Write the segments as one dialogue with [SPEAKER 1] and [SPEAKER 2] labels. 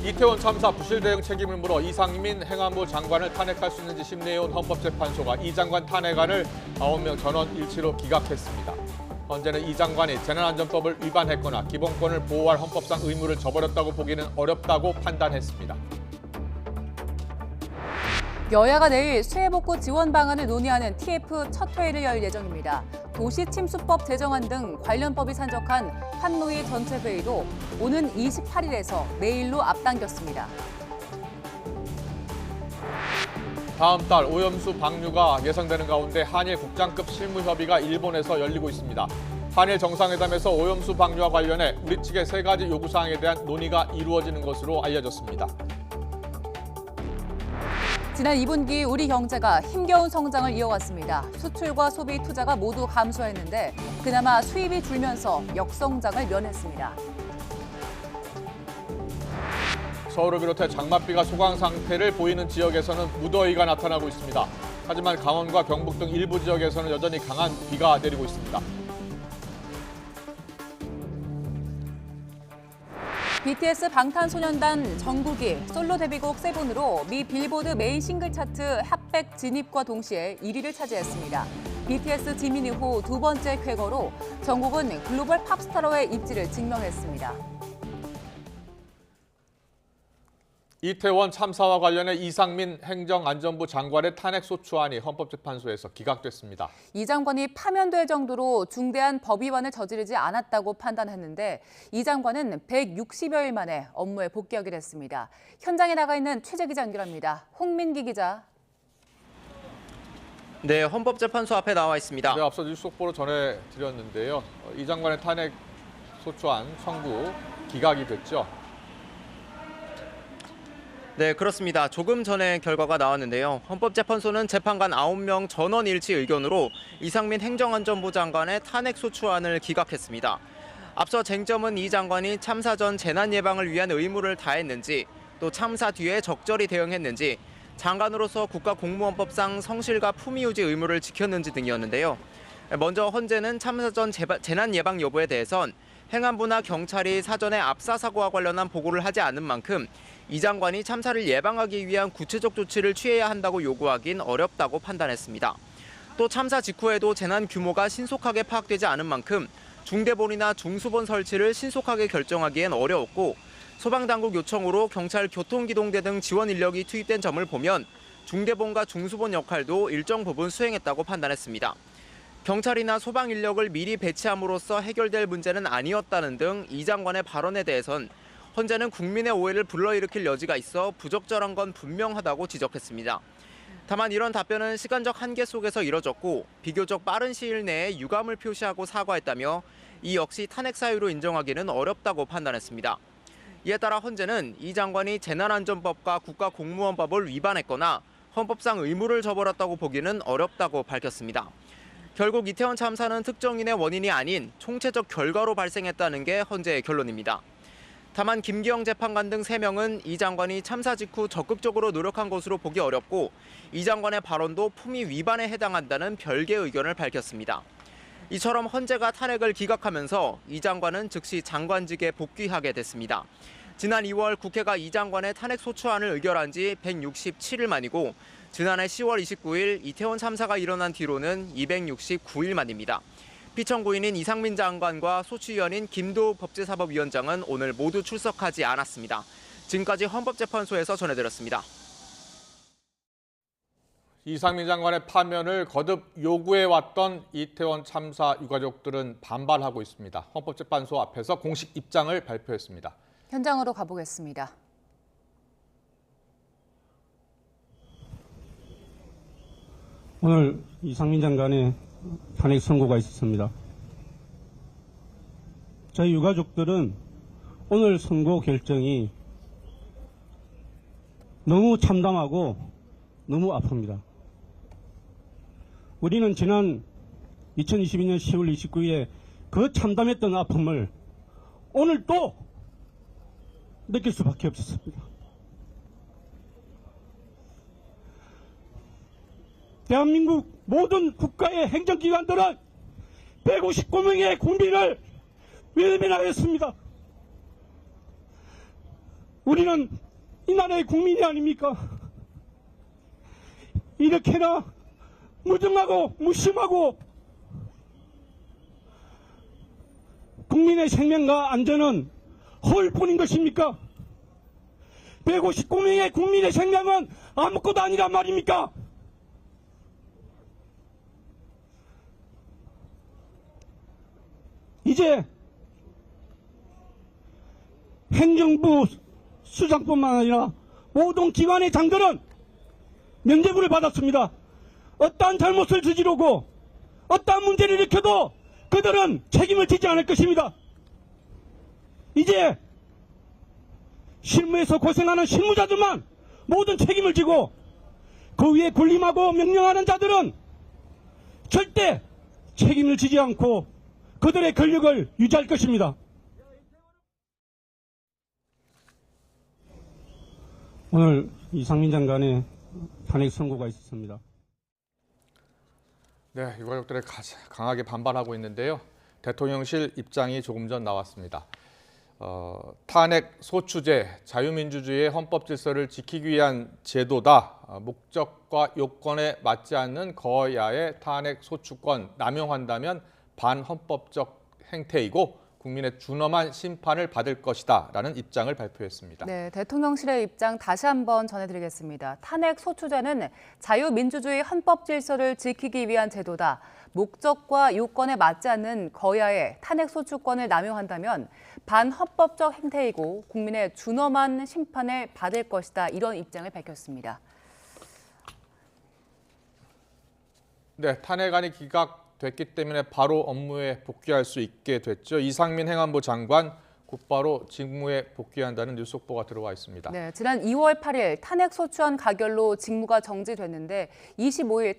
[SPEAKER 1] 이태원 참사 부실 대응 책임을 물어 이상민 행안부 장관을 탄핵할 수 있는지 심리해온 헌법재판소가 이 장관 탄핵안을 9명 전원 일치로 기각했습니다. 헌재는 이 장관이 재난안전법을 위반했거나 기본권을 보호할 헌법상 의무를 저버렸다고 보기는 어렵다고 판단했습니다.
[SPEAKER 2] 여야가 내일 수해복구 지원 방안을 논의하는 TF 첫 회의를 열 예정입니다. 도시침수법 제정안 등 관련 법이 산적한 환노위 전체 회의도 오는 28일에서 내일로 앞당겼습니다.
[SPEAKER 1] 다음 달 오염수 방류가 예상되는 가운데 한일 국장급 실무협의가 일본에서 열리고 있습니다. 한일 정상회담에서 오염수 방류와 관련해 우리 측의 3가지 요구사항에 대한 논의가 이루어지는 것으로 알려졌습니다.
[SPEAKER 2] 지난 2분기 우리 경제가 힘겨운 성장을 이어왔습니다. 수출과 소비, 투자가 모두 감소했는데 그나마 수입이 줄면서 역성장을 면했습니다.
[SPEAKER 1] 서울을 비롯해 장맛비가 소강 상태를 보이는 지역에서는 무더위가 나타나고 있습니다. 하지만 강원과 경북 등 일부 지역에서는 여전히 강한 비가 내리고 있습니다.
[SPEAKER 2] BTS 방탄소년단 정국이 솔로 데뷔곡 세븐으로 미 빌보드 메인 싱글 차트 핫백 진입과 동시에 1위를 차지했습니다. BTS 지민 이후 2번째 쾌거로 정국은 글로벌 팝스타로의 입지를 증명했습니다.
[SPEAKER 1] 이태원 참사와 관련해 이상민 행정안전부 장관의 탄핵 소추안이 헌법재판소에서 기각됐습니다.
[SPEAKER 2] 이 장관이 파면될 정도로 중대한 법 위반을 저지르지 않았다고 판단했는데 이 장관은 160여일 만에 업무에 복귀하게 됐습니다. 현장에 나가 있는 최재 기자 연결합니다. 홍민기 기자.
[SPEAKER 3] 네, 헌법재판소 앞에 나와 있습니다.
[SPEAKER 1] 네, 앞서 뉴스 속보로 전해드렸는데요. 이 장관의 탄핵 소추안 청구 기각이 됐죠.
[SPEAKER 3] 네, 그렇습니다. 조금 전에 결과가 나왔는데요. 헌법재판소는 재판관 9명 전원 일치 의견으로 이상민 행정안전부 장관의 탄핵 소추안을 기각했습니다. 앞서 쟁점은 이 장관이 참사 전 재난 예방을 위한 의무를 다했는지, 또 참사 뒤에 적절히 대응했는지, 장관으로서 국가공무원법상 성실과 품위 유지 의무를 지켰는지 등이었는데요. 먼저 헌재는 참사 전 재난 예방 여부에 대해선 행안부나 경찰이 사전에 압사 사고와 관련한 보고를 하지 않은 만큼 이 장관이 참사를 예방하기 위한 구체적 조치를 취해야 한다고 요구하긴 어렵다고 판단했습니다. 또 참사 직후에도 재난 규모가 신속하게 파악되지 않은 만큼 중대본이나 중수본 설치를 신속하게 결정하기엔 어려웠고 소방당국 요청으로 경찰 교통기동대 등 지원 인력이 투입된 점을 보면 중대본과 중수본 역할도 일정 부분 수행했다고 판단했습니다. 경찰이나 소방 인력을 미리 배치함으로써 해결될 문제는 아니었다는 등 이 장관의 발언에 대해선 헌재는 국민의 오해를 불러일으킬 여지가 있어 부적절한 건 분명하다고 지적했습니다. 다만 이런 답변은 시간적 한계 속에서 이뤄졌고 비교적 빠른 시일 내에 유감을 표시하고 사과했다며 이 역시 탄핵 사유로 인정하기는 어렵다고 판단했습니다. 이에 따라 헌재는 이 장관이 재난안전법과 국가공무원법을 위반했거나 헌법상 의무를 저버렸다고 보기는 어렵다고 밝혔습니다. 결국 이태원 참사는 특정인의 원인이 아닌 총체적 결과로 발생했다는 게 헌재의 결론입니다. 다만 김기영 재판관 등 3명은 이 장관이 참사 직후 적극적으로 노력한 것으로 보기 어렵고 이 장관의 발언도 품위 위반에 해당한다는 별개의 의견을 밝혔습니다. 이처럼 헌재가 탄핵을 기각하면서 이 장관은 즉시 장관직에 복귀하게 됐습니다. 지난 2월 국회가 이 장관의 탄핵 소추안을 의결한 지 167일 만이고 지난해 10월 29일 이태원 참사가 일어난 뒤로는 269일 만입니다. 피청구인인 이상민 장관과 소추위원인 김도우 법제사법위원장은 오늘 모두 출석하지 않았습니다. 지금까지 헌법재판소에서 전해드렸습니다.
[SPEAKER 1] 이상민 장관의 파면을 거듭 요구해왔던 이태원 참사 유가족들은 반발하고 있습니다. 헌법재판소 앞에서 공식 입장을 발표했습니다.
[SPEAKER 2] 현장으로 가보겠습니다.
[SPEAKER 4] 오늘 이상민 장관의 탄핵 선고가 있었습니다. 저희 유가족들은 오늘 선고 결정이 너무 참담하고 너무 아픕니다. 우리는 지난 2022년 10월 29일에 그 참담했던 아픔을 오늘 또 느낄 수밖에 없었습니다. 대한민국 모든 국가의 행정기관들은 159명의 국민을 외면하였습니다. 우리는 이 나라의 국민이 아닙니까? 이렇게나 무정하고 무심하고 국민의 생명과 안전은 허울뿐인 것입니까? 159명의 국민의 생명은 아무것도 아니란 말입니까? 이제 행정부 수장뿐만 아니라 모든 기관의 장들은 면죄부를 받았습니다. 어떠한 잘못을 저지르고 어떠한 문제를 일으켜도 그들은 책임을 지지 않을 것입니다. 이제 실무에서 고생하는 실무자들만 모든 책임을 지고 그 위에 군림하고 명령하는 자들은 절대 책임을 지지 않고 그들의 권력을 유지할 것입니다. 오늘 이상민 장관의 탄핵 선고가 있었습니다.
[SPEAKER 1] 네, 유가족들이 강하게 반발하고 있는데요. 대통령실 입장이 조금 전 나왔습니다. 탄핵 소추제, 자유민주주의의 헌법 질서를 지키기 위한 제도다. 목적과 요건에 맞지 않는 거야의 탄핵 소추권 남용한다면 반헌법적 행태이고 국민의 준엄한 심판을 받을 것이다 라는 입장을 발표했습니다.
[SPEAKER 2] 네, 대통령실의 입장 다시 한번 전해드리겠습니다. 탄핵 소추제는 자유민주주의 헌법 질서를 지키기 위한 제도다. 목적과 요건에 맞지 않는 거야의 탄핵 소추권을 남용한다면 반헌법적 행태이고 국민의 준엄한 심판을 받을 것이다. 이런 입장을 밝혔습니다.
[SPEAKER 1] 네, 탄핵안이 기각됐기 때문에 바로 업무에 복귀할 수 있게 됐죠. 이상민 행안부 장관 곧바로 직무에 복귀한다는 뉴스 속보가 들어와 있습니다.
[SPEAKER 2] 네, 지난 2월 8일 탄핵 소추안 가결로 직무가 정지됐는데 25일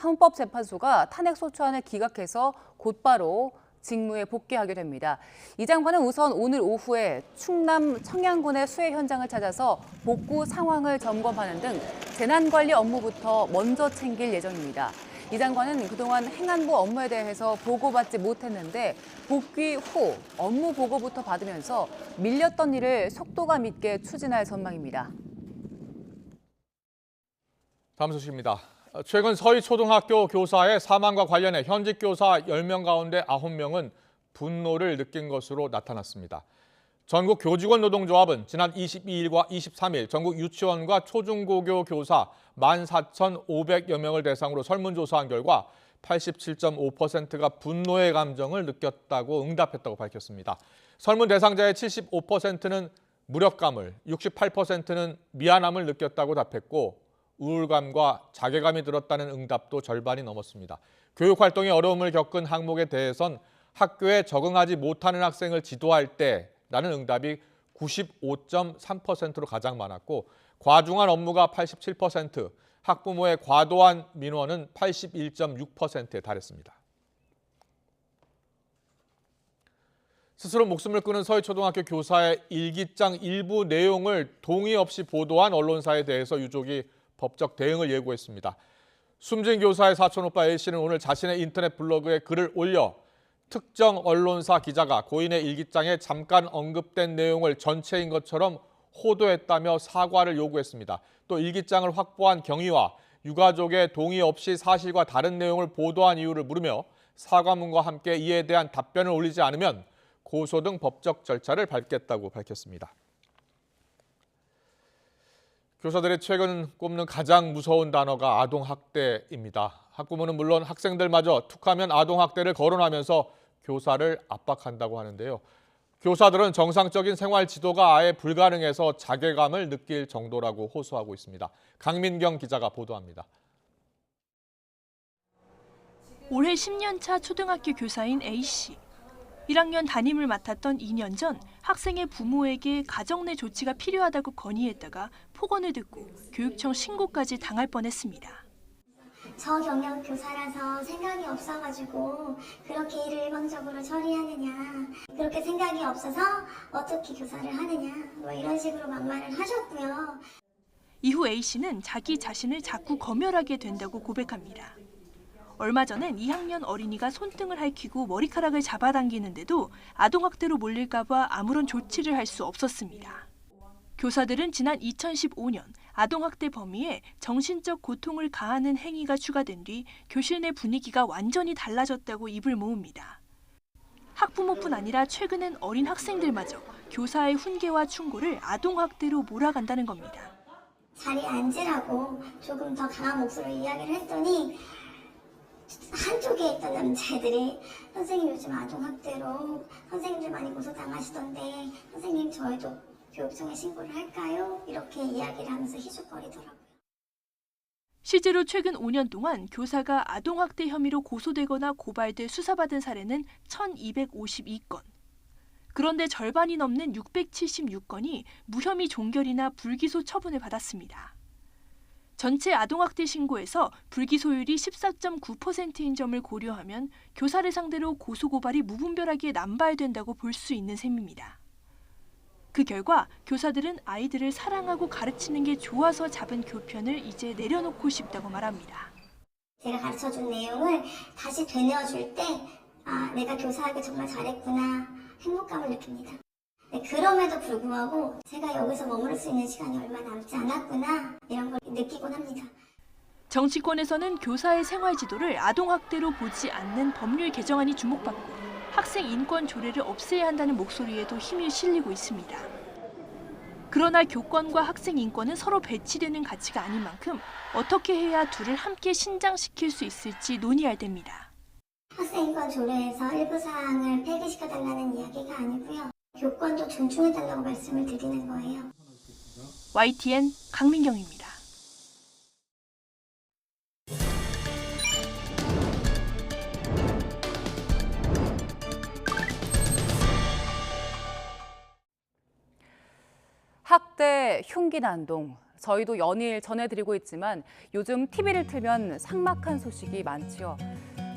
[SPEAKER 2] 헌법재판소가 탄핵 소추안을 기각해서 곧바로 직무에 복귀하게 됩니다. 이 장관은 우선 오늘 오후에 충남 청양군의 수해 현장을 찾아서 복구 상황을 점검하는 등 재난관리 업무부터 먼저 챙길 예정입니다. 이 장관은 그동안 행안부 업무에 대해서 보고받지 못했는데 복귀 후 업무 보고부터 받으면서 밀렸던 일을 속도감 있게 추진할 전망입니다.
[SPEAKER 1] 다음 소식입니다. 최근 서희초등학교 교사의 사망과 관련해 현직 교사 10명 가운데 9명은 분노를 느낀 것으로 나타났습니다. 전국 교직원 노동조합은 지난 22일과 23일 전국 유치원과 초중고교 교사 14,500여 명을 대상으로 설문조사한 결과 87.5%가 분노의 감정을 느꼈다고 응답했다고 밝혔습니다. 설문 대상자의 75%는 무력감을, 68%는 미안함을 느꼈다고 답했고 우울감과 자괴감이 들었다는 응답도 절반이 넘었습니다. 교육활동에 어려움을 겪은 항목에 대해선 학교에 적응하지 못하는 학생을 지도할 때라는 응답이 95.3%로 가장 많았고 과중한 업무가 87%, 학부모의 과도한 민원은 81.6%에 달했습니다. 스스로 목숨을 끊은 서희초등학교 교사의 일기장 일부 내용을 동의 없이 보도한 언론사에 대해서 유족이 법적 대응을 예고했습니다. 숨진 교사의 사촌오빠 A씨는 오늘 자신의 인터넷 블로그에 글을 올려 특정 언론사 기자가 고인의 일기장에 잠깐 언급된 내용을 전체인 것처럼 호도했다며 사과를 요구했습니다. 또 일기장을 확보한 경위와 유가족의 동의 없이 사실과 다른 내용을 보도한 이유를 물으며 사과문과 함께 이에 대한 답변을 올리지 않으면 고소 등 법적 절차를 밟겠다고 밝혔습니다. 교사들이 최근 꼽는 가장 무서운 단어가 아동학대입니다. 학부모는 물론 학생들마저 툭하면 아동학대를 거론하면서 교사를 압박한다고 하는데요. 교사들은 정상적인 생활 지도가 아예 불가능해서 자괴감을 느낄 정도라고 호소하고 있습니다. 강민경 기자가 보도합니다.
[SPEAKER 5] 올해 10년 차 초등학교 교사인 A씨. 1학년 담임을 맡았던 2년 전 학생의 부모에게 가정 내 조치가 필요하다고 건의했다가 폭언을 듣고 교육청 신고까지 당할 뻔했습니다.
[SPEAKER 6] 저경력 교사라서 생각이 없어가지고 그렇게 일을 일방적으로 처리하느냐, 그렇게 생각이 없어서 어떻게 교사를 하느냐, 뭐 이런 식으로 막말을 하셨고요.
[SPEAKER 5] 이후 A씨는 자기 자신을 자꾸 검열하게 된다고 고백합니다. 얼마 전엔 2학년 어린이가 손등을 핥히고 머리카락을 잡아당기는데도 아동학대로 몰릴까 봐 아무런 조치를 할 수 없었습니다. 교사들은 지난 2015년 아동학대 범위에 정신적 고통을 가하는 행위가 추가된 뒤 교실 내 분위기가 완전히 달라졌다고 입을 모읍니다. 학부모뿐 아니라 최근엔 어린 학생들마저 교사의 훈계와 충고를 아동학대로 몰아간다는 겁니다.
[SPEAKER 6] 자리에 앉으라고 조금 더 강한 목소리로 이야기를 했더니 한쪽에 있던 남자애들이 선생님 요즘 아동학대로 선생님들 많이 고소당하시던데 선생님 저희도 교육청에 신고를 할까요? 이렇게 이야기를 하면서 희죽거리더라고요.
[SPEAKER 5] 실제로 최근 5년 동안 교사가 아동학대 혐의로 고소되거나 고발돼 수사받은 사례는 1,252건. 그런데 절반이 넘는 676건이 무혐의 종결이나 불기소 처분을 받았습니다. 전체 아동학대 신고에서 불기소율이 14.9%인 점을 고려하면 교사를 상대로 고소고발이 무분별하게 남발된다고 볼 수 있는 셈입니다. 그 결과 교사들은 아이들을 사랑하고 가르치는 게 좋아서 잡은 교편을 이제 내려놓고 싶다고 말합니다.
[SPEAKER 6] 제가 가르쳐준 내용을 다시 되뇌어줄 때 내가 교사하기 정말 잘했구나 행복감을 느낍니다. 네, 그럼에도 불구하고 제가 여기서 머무를 수 있는 시간이 얼마 남지 않았구나 이런 걸 느끼곤 합니다.
[SPEAKER 5] 정치권에서는 교사의 생활지도를 아동학대로 보지 않는 법률 개정안이 주목받고 학생 인권 조례를 없애야 한다는 목소리에도 힘이 실리고 있습니다. 그러나 교권과 학생 인권은 서로 배치되는 가치가 아닌 만큼 어떻게 해야 둘을 함께 신장시킬 수 있을지 논의할 때입니다.
[SPEAKER 6] 학생인권 조례에서 일부 사항을 폐기시켜달라는 이야기가 아니고요. 교권도 존중해달라고 말씀을 드리는 거예요.
[SPEAKER 5] YTN 강민경입니다.
[SPEAKER 2] 학대, 흉기 난동. 저희도 연일 전해드리고 있지만 요즘 TV를 틀면 삭막한 소식이 많지요.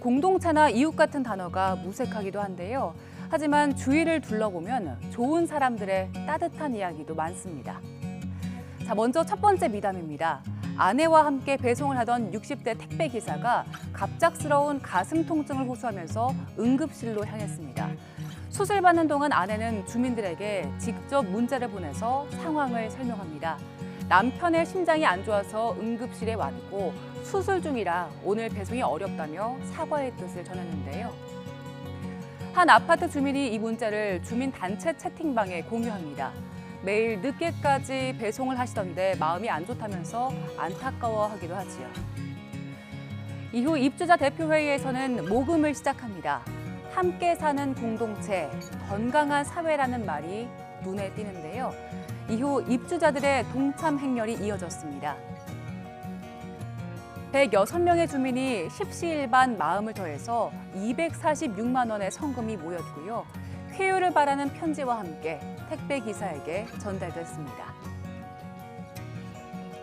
[SPEAKER 2] 공동체나 이웃 같은 단어가 무색하기도 한데요. 하지만 주위를 둘러보면 좋은 사람들의 따뜻한 이야기도 많습니다. 자, 먼저 첫 번째 미담입니다. 아내와 함께 배송을 하던 60대 택배 기사가 갑작스러운 가슴 통증을 호소하면서 응급실로 향했습니다. 수술받는 동안 아내는 주민들에게 직접 문자를 보내서 상황을 설명합니다. 남편의 심장이 안 좋아서 응급실에 왔고 수술 중이라 오늘 배송이 어렵다며 사과의 뜻을 전했는데요. 한 아파트 주민이 이 문자를 주민단체 채팅방에 공유합니다. 매일 늦게까지 배송을 하시던데 마음이 안 좋다면서 안타까워하기도 하지요. 이후 입주자 대표회의에서는 모금을 시작합니다. 함께 사는 공동체, 건강한 사회라는 말이 눈에 띄는데요. 이후 입주자들의 동참 행렬이 이어졌습니다. 106명의 주민이 십시일반 마음을 더해서 246만 원의 성금이 모였고요. 쾌유를 바라는 편지와 함께 택배 기사에게 전달됐습니다.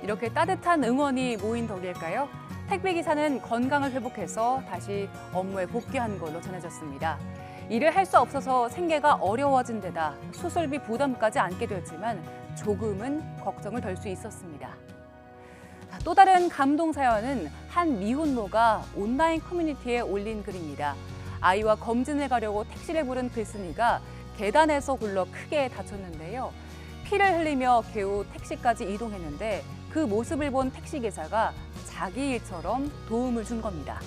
[SPEAKER 2] 이렇게 따뜻한 응원이 모인 덕일까요? 택배 기사는 건강을 회복해서 다시 업무에 복귀한 걸로 전해졌습니다. 일을 할 수 없어서 생계가 어려워진 데다 수술비 부담까지 안게 되었지만 조금은 걱정을 덜 수 있었습니다. 또 다른 감동 사연은 한 미혼모가 온라인 커뮤니티에 올린 글입니다. 아이와 검진을 가려고 택시를 부른 글쓴이가 계단에서 굴러 크게 다쳤는데요. 피를 흘리며 겨우 택시까지 이동했는데 그 모습을 본 택시기사가 자기 일처럼 도움을 준 겁니다.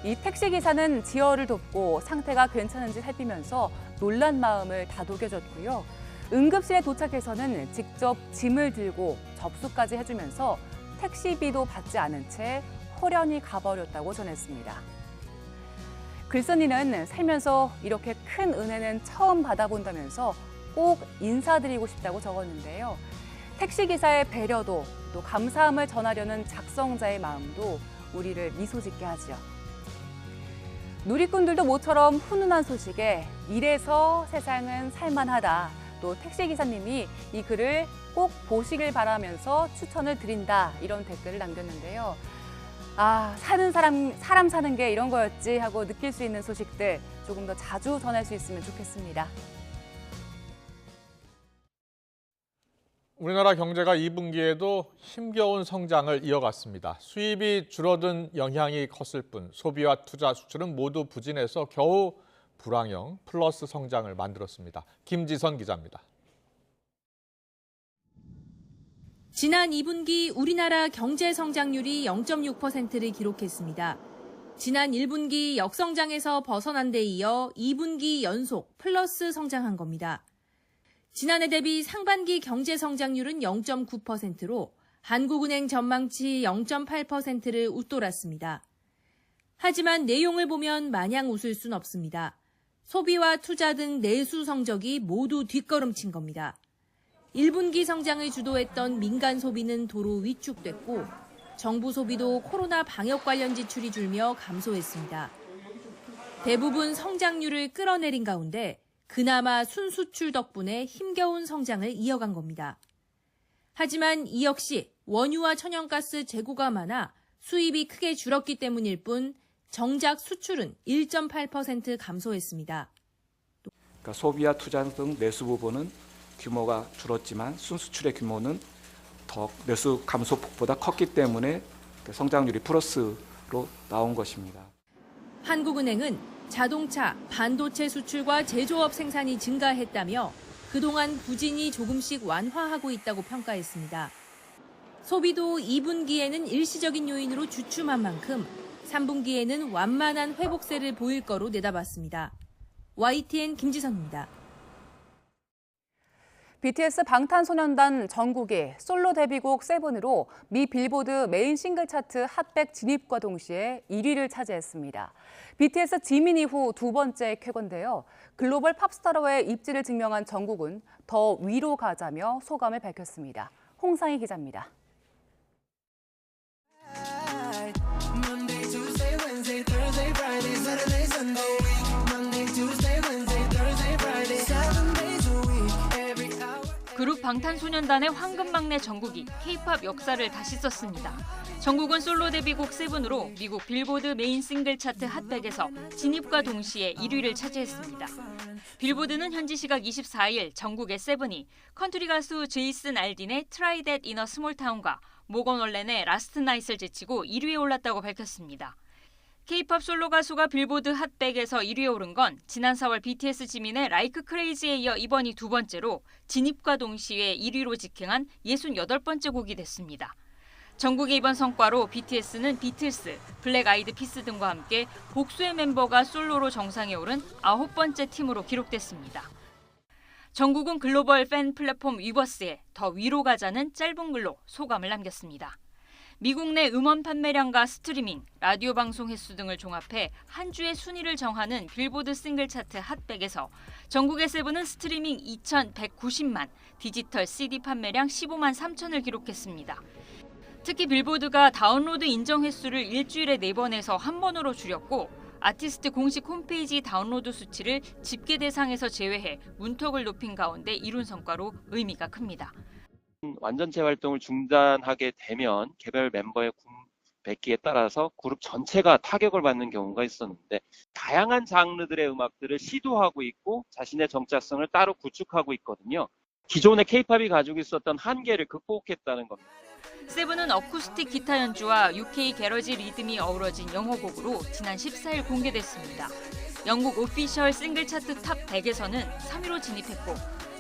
[SPEAKER 2] 이 택시기사는 지혈을 돕고 상태가 괜찮은지 살피면서 놀란 마음을 다독여줬고요. 응급실에 도착해서는 직접 짐을 들고 접수까지 해주면서 택시비도 받지 않은 채 호련히 가버렸다고 전했습니다. 글쓴이는 살면서 이렇게 큰 은혜는 처음 받아본다면서 꼭 인사드리고 싶다고 적었는데요. 택시기사의 배려도 또 감사함을 전하려는 작성자의 마음도 우리를 미소 짓게 하지요. 누리꾼들도 모처럼 훈훈한 소식에 이래서 세상은 살만하다. 또 택시기사님이 이 글을 꼭 보시길 바라면서 추천을 드린다. 이런 댓글을 남겼는데요. 아, 사람 사는 게 이런 거였지 하고 느낄 수 있는 소식들 조금 더 자주 전할 수 있으면 좋겠습니다.
[SPEAKER 1] 우리나라 경제가 2분기에도 힘겨운 성장을 이어갔습니다. 수입이 줄어든 영향이 컸을 뿐 소비와 투자 수출은 모두 부진해서 겨우 불황형 플러스 성장을 만들었습니다. 김지선 기자입니다.
[SPEAKER 7] 지난 2분기 우리나라 경제 성장률이 0.6%를 기록했습니다. 지난 1분기 역성장에서 벗어난 데 이어 2분기 연속 플러스 성장한 겁니다. 지난해 대비 상반기 경제 성장률은 0.9%로 한국은행 전망치 0.8%를 웃돌았습니다. 하지만 내용을 보면 마냥 웃을 순 없습니다. 소비와 투자 등 내수 성적이 모두 뒷걸음친 겁니다. 1분기 성장을 주도했던 민간 소비는 도로 위축됐고 정부 소비도 코로나 방역 관련 지출이 줄며 감소했습니다. 대부분 성장률을 끌어내린 가운데 그나마 순수출 덕분에 힘겨운 성장을 이어간 겁니다. 하지만 이 역시 원유와 천연가스 재고가 많아 수입이 크게 줄었기 때문일 뿐 정작 수출은 1.8% 감소했습니다.
[SPEAKER 8] 그러니까 소비와 투자 등 내수 부분은 규모가 줄었지만 순수출의 규모는 더 내수 감소폭보다 컸기 때문에 성장률이 플러스로 나온 것입니다.
[SPEAKER 7] 한국은행은 자동차, 반도체 수출과 제조업 생산이 증가했다며 그동안 부진이 조금씩 완화하고 있다고 평가했습니다. 소비도 2분기에는 일시적인 요인으로 주춤한 만큼 3분기에는 완만한 회복세를 보일 거로 내다봤습니다. YTN 김지선입니다.
[SPEAKER 2] BTS 방탄소년단 정국이 솔로 데뷔곡 세븐으로 미 빌보드 메인 싱글 차트 핫백 진입과 동시에 1위를 차지했습니다. BTS 지민 이후 두 번째 쾌거인데요. 글로벌 팝스타로의 입지를 증명한 정국은 더 위로 가자며 소감을 밝혔습니다. 홍상희 기자입니다.
[SPEAKER 9] 그룹 방탄소년단의 황금막내 정국이 K-팝 역사를 다시 썼습니다. 정국은 솔로 데뷔곡 세븐으로 미국 빌보드 메인 싱글 차트 핫백에서 진입과 동시에 1위를 차지했습니다. 빌보드는 현지 시각 24일 정국의 세븐이 컨트리 가수 제이슨 알딘의 Try That in a Small Town과 모건 월렌의 Last Night을 제치고 1위에 올랐다고 밝혔습니다. K-팝 솔로 가수가 빌보드 핫백에서 1위에 오른 건 지난 4월 BTS 지민의 Like Crazy에 이어 이번이 두 번째로 진입과 동시에 1위로 직행한 68번째 곡이 됐습니다. 정국의 이번 성과로 BTS는 비틀스, 블랙 아이드 피스 등과 함께 복수의 멤버가 솔로로 정상에 오른 9번째 팀으로 기록됐습니다. 정국은 글로벌 팬 플랫폼 위버스에 더 위로 가자는 짧은 글로 소감을 남겼습니다. 미국 내 음원 판매량과 스트리밍, 라디오 방송 횟수 등을 종합해 한 주의 순위를 정하는 빌보드 싱글 차트 핫백에서 정국의 세븐은 스트리밍 2,190만, 디지털 CD 판매량 15만 3천을 기록했습니다. 특히 빌보드가 다운로드 인정 횟수를 일주일에 4번에서 1번으로 줄였고 아티스트 공식 홈페이지 다운로드 수치를 집계 대상에서 제외해 문턱을 높인 가운데 이룬 성과로 의미가 큽니다.
[SPEAKER 10] 완전체 활동을 중단하게 되면 개별 멤버의 뵙기에 따라서 그룹 전체가 타격을 받는 경우가 있었는데 다양한 장르들의 음악들을 시도하고 있고 자신의 정체성을 따로 구축하고 있거든요. 기존의 K-팝이 가지고 있었던 한계를 극복했다는 겁니다.
[SPEAKER 9] 세븐은 어쿠스틱 기타 연주와 UK 게러지 리듬이 어우러진 영어곡으로 지난 14일 공개됐습니다. 영국 오피셜 싱글 차트 탑 100에서는 3위로 진입했고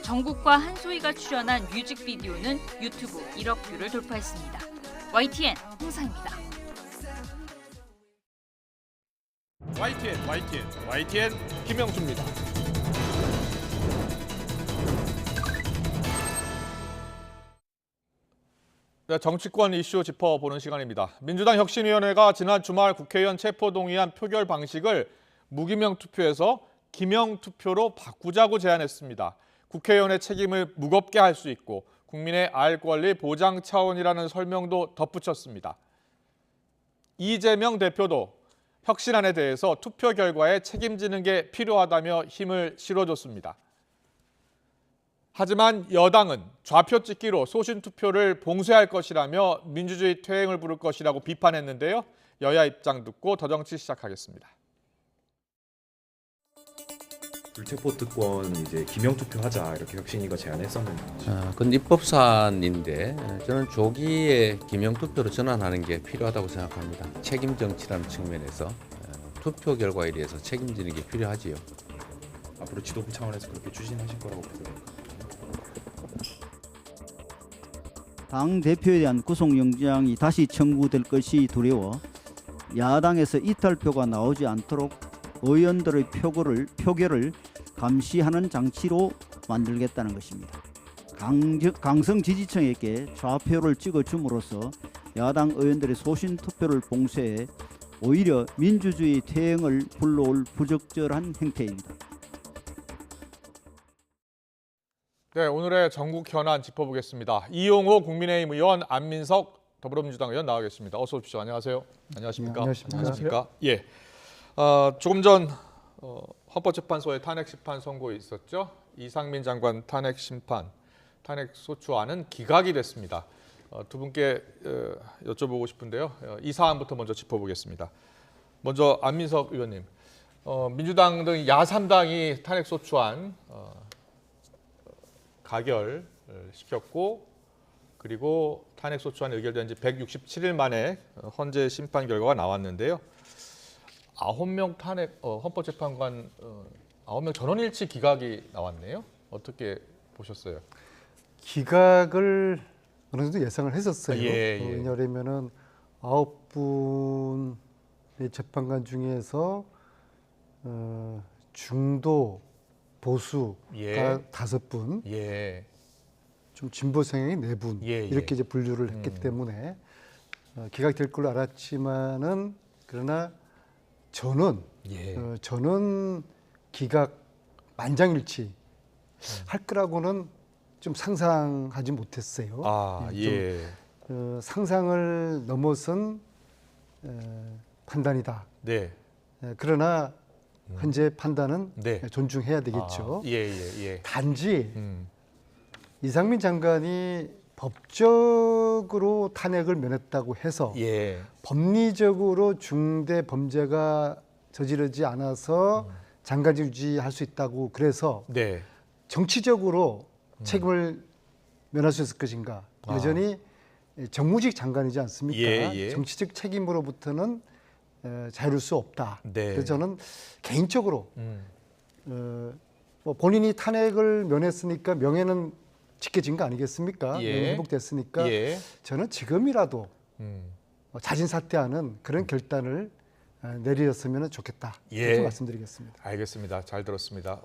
[SPEAKER 9] 정국과 한소희가 출연한 뮤직비디오는 유튜브 1억 뷰를 돌파했습니다. YTN 홍상입니다.
[SPEAKER 1] YTN 김영수입니다. 네, 정치권 이슈 짚어보는 시간입니다. 민주당 혁신위원회가 지난 주말 국회의원 체포동의안 표결 방식을 무기명 투표에서 기명 투표로 바꾸자고 제안했습니다. 국회의원의 책임을 무겁게 할 수 있고 국민의 알 권리 보장 차원이라는 설명도 덧붙였습니다. 이재명 대표도 혁신안에 대해서 투표 결과에 책임지는 게 필요하다며 힘을 실어줬습니다. 하지만 여당은 좌표 찍기로 소신 투표를 봉쇄할 것이라며 민주주의 퇴행을 부를 것이라고 비판했는데요. 여야 입장 듣고 더 정치 시작하겠습니다.
[SPEAKER 11] 불체포 특권 이제 기명 투표하자 이렇게 혁신위가 제안했었는데.
[SPEAKER 12] 그건 입법사안인데 저는 조기에 기명 투표로 전환하는 게 필요하다고 생각합니다. 책임 정치라는 측면에서 투표 결과에 대해서 책임지는 게 필요하지요.
[SPEAKER 11] 앞으로 지도부 차원에서 그렇게 추진하실 거라고 보세요.
[SPEAKER 13] 당 대표에 대한 구속영장이 다시 청구될 것이 두려워 야당에서 이탈표가 나오지 않도록 의원들의 표결을 감시하는 장치로 만들겠다는 것입니다. 강성 지지층에게 좌표를 찍어줌으로써 야당 의원들의 소신 투표를 봉쇄해 오히려 민주주의 퇴행을 불러올 부적절한 행태입니다.
[SPEAKER 1] 네, 오늘의 전국 현안 짚어보겠습니다. 이용호 국민의힘 의원, 안민석 더불어민주당 의원 나와 계십니다. 어서 오십시오. 안녕하세요. 안녕하십니까?
[SPEAKER 14] 안녕하십니까?
[SPEAKER 1] 예. 조금 전 헌법재판소의 탄핵 심판 선고에 있었죠. 이상민 장관 탄핵 심판, 탄핵 소추안은 기각이 됐습니다. 두 분께 여쭤보고 싶은데요. 이 사안부터 먼저 짚어보겠습니다. 먼저 안민석 의원님, 민주당 등 야3당이 탄핵 소추안 가결시켰고 그리고 탄핵 소추안이 의결된 지 167일 만에 헌재 심판 결과가 나왔는데요. 9명 탄핵 헌법재판관 9명 전원일치 기각이 나왔네요. 어떻게 보셨어요?
[SPEAKER 14] 기각을 어느 정도 예상을 했었어요.
[SPEAKER 1] 예.
[SPEAKER 14] 왜냐하면은 9분의 재판관 중에서 중도 보수가 5분, 좀 진보 성향이 4분 이렇게 이제 분류를 했기 때문에 기각될 걸로 알았지만은 그러나 저는 기각 만장일치 할 거라고는 좀 상상하지 못했어요. 상상을 넘어선 판단이다. 그러나 현재 판단은 존중해야 되겠죠. 단지 이상민 장관이 법적으로 탄핵을 면했다고 해서 법리적으로 중대 범죄가 저지르지 않아서 장관 유지할 수 있다고 그래서 정치적으로 책임을 면할 수 있을 것인가. 여전히 정무직 장관이지 않습니까? 정치적 책임으로부터는 자유로울 수 없다. 그래서 저는 개인적으로 뭐 본인이 탄핵을 면했으니까 명예는 지켜진 거 아니겠습니까? 명예 회복됐으니까 저는 지금이라도 자진 사퇴하는 그런 결단을 내리셨으면 좋겠다. 이렇게 말씀드리겠습니다.
[SPEAKER 1] 알겠습니다. 잘 들었습니다.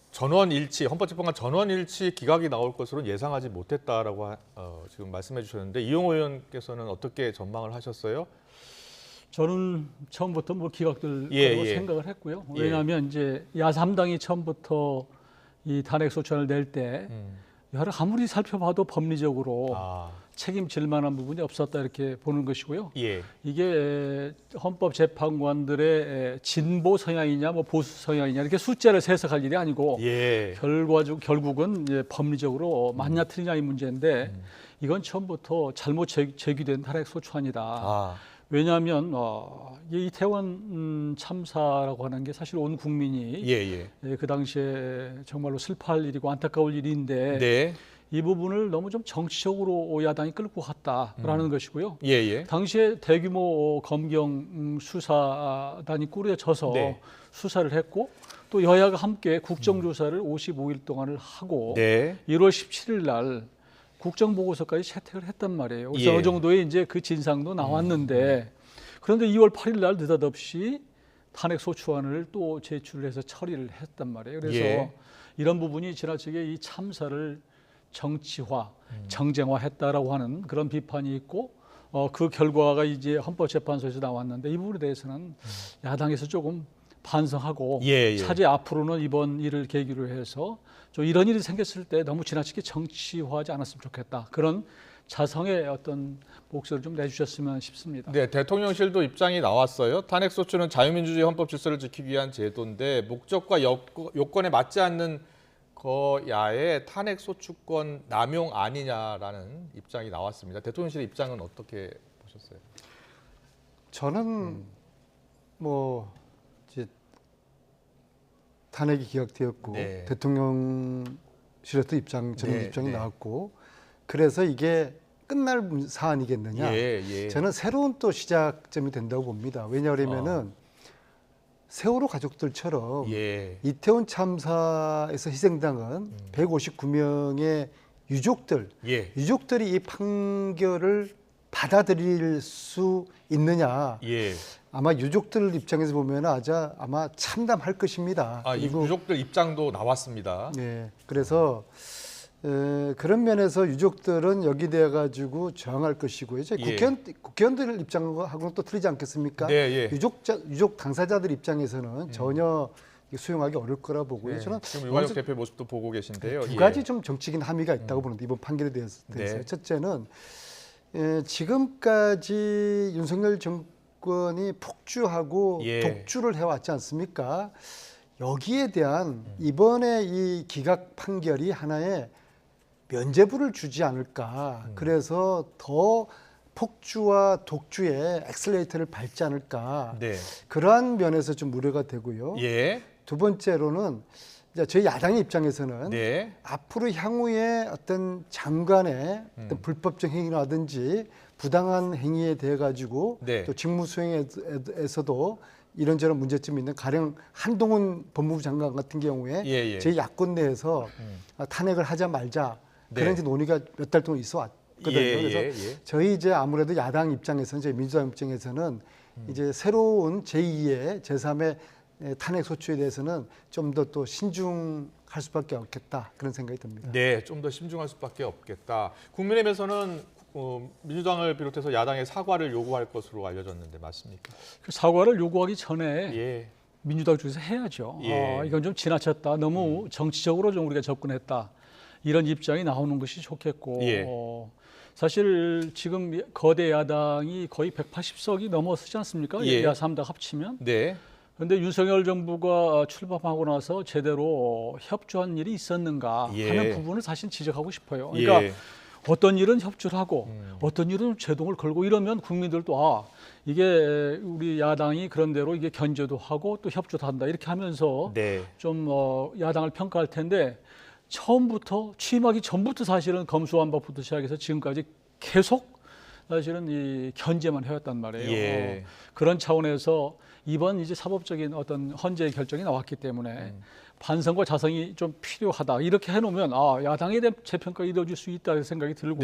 [SPEAKER 1] 전원일치, 헌법재판관 전원일치 기각이 나올 것으로 예상하지 못했다라고 지금 말씀해 주셨는데 이용호 의원께서는 어떻게 전망을 하셨어요?
[SPEAKER 4] 저는 처음부터 뭐 기각될 거라고 생각을 했고요. 왜냐하면 이제 야3당이 처음부터 이 탄핵 소추안을 낼 때 아무리 살펴봐도 법리적으로 책임질 만한 부분이 없었다 이렇게 보는 것이고요. 이게 헌법재판관들의 진보 성향이냐 뭐 보수 성향이냐 이렇게 숫자를 세석할 일이 아니고 결국은 이제 법리적으로 맞냐 틀리냐 이 문제인데 이건 처음부터 잘못 제기된 탄핵 소추안이다. 왜냐하면 이태원 참사라고 하는 게 사실 온 국민이 그 당시에 정말로 슬퍼할 일이고 안타까울 일인데 이 부분을 너무 좀 정치적으로 야당이 끌고 갔다라는 것이고요. 당시에 대규모 검경 수사단이 꾸려져서 수사를 했고 또 여야가 함께 국정조사를 55일 동안을 하고 1월 17일 날 국정보고서까지 채택을 했단 말이에요. 그래서 어느 정도의 이제 그 진상도 나왔는데 그런데 2월 8일 날 느닷없이 탄핵 소추안을 또 제출을 해서 처리를 했단 말이에요. 그래서 이런 부분이 지나치게 이 참사를 정치화, 정쟁화했다라고 하는 그런 비판이 있고 그 결과가 이제 헌법재판소에서 나왔는데 이 부분에 대해서는 야당에서 조금 반성하고 차제 앞으로는 이번 일을 계기로 해서 좀 이런 일이 생겼을 때 너무 지나치게 정치화하지 않았으면 좋겠다. 그런 자성의 어떤 목소리를 좀 내주셨으면 싶습니다.
[SPEAKER 1] 네, 대통령실도 입장이 나왔어요. 탄핵소추는 자유민주주의 헌법 질서를 지키기 위한 제도인데 목적과 요건에 맞지 않는 거야의 탄핵소추권 남용 아니냐라는 입장이 나왔습니다. 대통령실 입장은 어떻게 보셨어요?
[SPEAKER 14] 저는 뭐 이제 탄핵이 기각되었고 대통령실에서 저는 입장이 나왔고 그래서 이게 끝날 사안이겠느냐. 저는 새로운 또 시작점이 된다고 봅니다. 왜냐하면은 세월호 가족들처럼 이태원 참사에서 희생당한 159명의 유족들이 이 판결을 받아들일 수 있느냐. 아마 유족들 입장에서 보면 아마 참담할 것입니다.
[SPEAKER 1] 그리고 유족들 입장도 나왔습니다.
[SPEAKER 14] 그래서 그런 면에서 유족들은 여기에 가지고 저항할 것이고요. 국회의원들 입장하고는 또 틀리지 않겠습니까? 유족 당사자들 입장에서는 전혀 수용하기 어려울 거라 보고요. 저는
[SPEAKER 1] 지금 유관혁 대표 모습도 보고 계신데요.
[SPEAKER 14] 두 가지 좀 정치적인 함의가 있다고 보는데 이번 판결에 대해서 첫째는 지금까지 윤석열 정권이 폭주하고 독주를 해왔지 않습니까? 여기에 대한 이번에 이 기각 판결이 하나의 면죄부를 주지 않을까. 그래서 더 폭주와 독주의 엑셀레이터를 밟지 않을까. 그러한 면에서 좀 우려가 되고요. 두 번째로는 이제 저희 야당의 입장에서는 앞으로 향후에 어떤 장관의 어떤 불법적 행위라든지 부당한 행위에 대해 가지고 또 직무 수행에서도 이런저런 문제점이 있는 가령 한동훈 법무부 장관 같은 경우에 저희 야권 내에서 탄핵을 하자 말자 그런 이제 논의가 몇 달 동안 있어 왔거든요. 그래서 저희 이제 아무래도 야당 입장에서는 저희 민주당 입장에서는 이제 새로운 제2의 제3의 탄핵 소추에 대해서는 좀 더 또 신중할 수밖에 없겠다 그런 생각이 듭니다.
[SPEAKER 1] 좀 더 신중할 수밖에 없겠다. 국민의힘에서는 민주당을 비롯해서 야당의 사과를 요구할 것으로 알려졌는데 맞습니까?
[SPEAKER 15] 그 사과를 요구하기 전에 민주당 쪽에서 해야죠. 이건 좀 지나쳤다. 너무 정치적으로 좀 우리가 접근했다. 이런 입장이 나오는 것이 좋겠고 사실 지금 거대 야당이 거의 180석이 넘어서지 않습니까? 여야 3당 합치면. 그런데 윤석열 정부가 출범하고 나서 제대로 협조한 일이 있었는가 하는 부분을 사실 지적하고 싶어요. 그러니까 어떤 일은 협조를 하고 어떤 일은 제동을 걸고 이러면 국민들도 이게 우리 야당이 그런 대로 이게 견제도 하고 또 협조도 한다 이렇게 하면서 좀 야당을 평가할 텐데 처음부터 취임하기 전부터 사실은 검수완박부터 시작해서 지금까지 계속 사실은 이 견제만 해왔단 말이에요. 그런 차원에서 이번 이제 사법적인 어떤 헌재의 결정이 나왔기 때문에 반성과 자성이 좀 필요하다 이렇게 해놓으면 야당에 대한 재평가가 이루어질 수 있다는 생각이 들고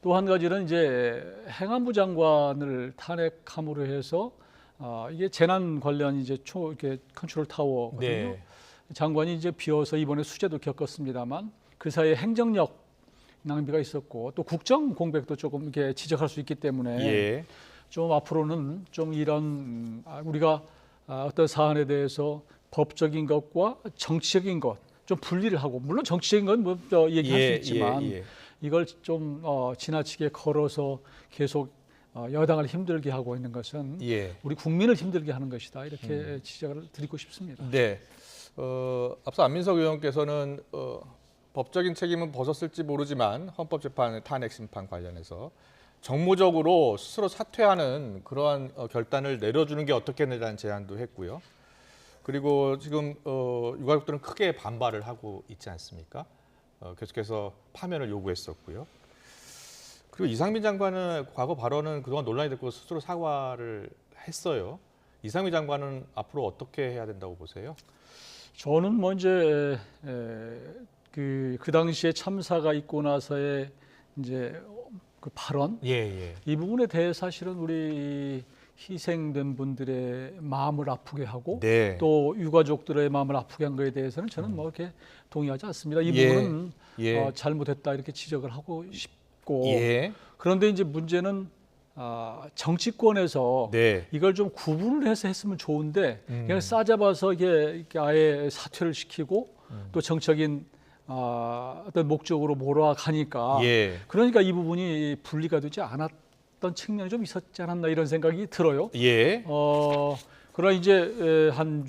[SPEAKER 15] 또 한 가지는 이제 행안부 장관을 탄핵함으로 해서 이게 재난 관련 이제 이렇게 컨트롤 타워거든요. 장관이 이제 비어서 이번에 수재도 겪었습니다만 그 사이에 행정력 낭비가 있었고 또 국정 공백도 조금 이렇게 지적할 수 있기 때문에 좀 앞으로는 좀 이런 우리가 어떤 사안에 대해서 법적인 것과 정치적인 것 좀 분리를 하고 물론 정치적인 건 뭐 얘기할 수 있지만 이걸 좀 지나치게 걸어서 계속 여당을 힘들게 하고 있는 것은 우리 국민을 힘들게 하는 것이다 이렇게 지적을 드리고 싶습니다.
[SPEAKER 1] 앞서 안민석 의원께서는 법적인 책임은 벗었을지 모르지만 헌법재판 탄핵 심판 관련해서 정무적으로 스스로 사퇴하는 그러한 결단을 내려주는 게 어떻겠느냐는 제안도 했고요. 그리고 지금 유가족들은 크게 반발을 하고 있지 않습니까? 계속해서 파면을 요구했었고요. 그리고 이상민 장관은 과거 발언은 그동안 논란이 됐고 스스로 사과를 했어요. 이상민 장관은 앞으로 어떻게 해야 된다고 보세요?
[SPEAKER 15] 저는 뭐 이제 그 당시에 참사가 있고 나서의 이제 그 발언 이 부분에 대해 사실은 우리 희생된 분들의 마음을 아프게 하고 또 유가족들의 마음을 아프게 한 거에 대해서는 저는 뭐 이렇게 동의하지 않습니다. 이 부분은 잘못했다 이렇게 지적을 하고 싶고 그런데 이제 문제는 정치권에서 이걸 좀 구분을 해서 했으면 좋은데 그냥 싸잡아서 이게 아예 사퇴를 시키고 또 정적인 어떤 목적으로 몰아가니까 그러니까 이 부분이 분리가 되지 않았던 측면이 좀 있었지 않았나 이런 생각이 들어요. 그러나 이제 한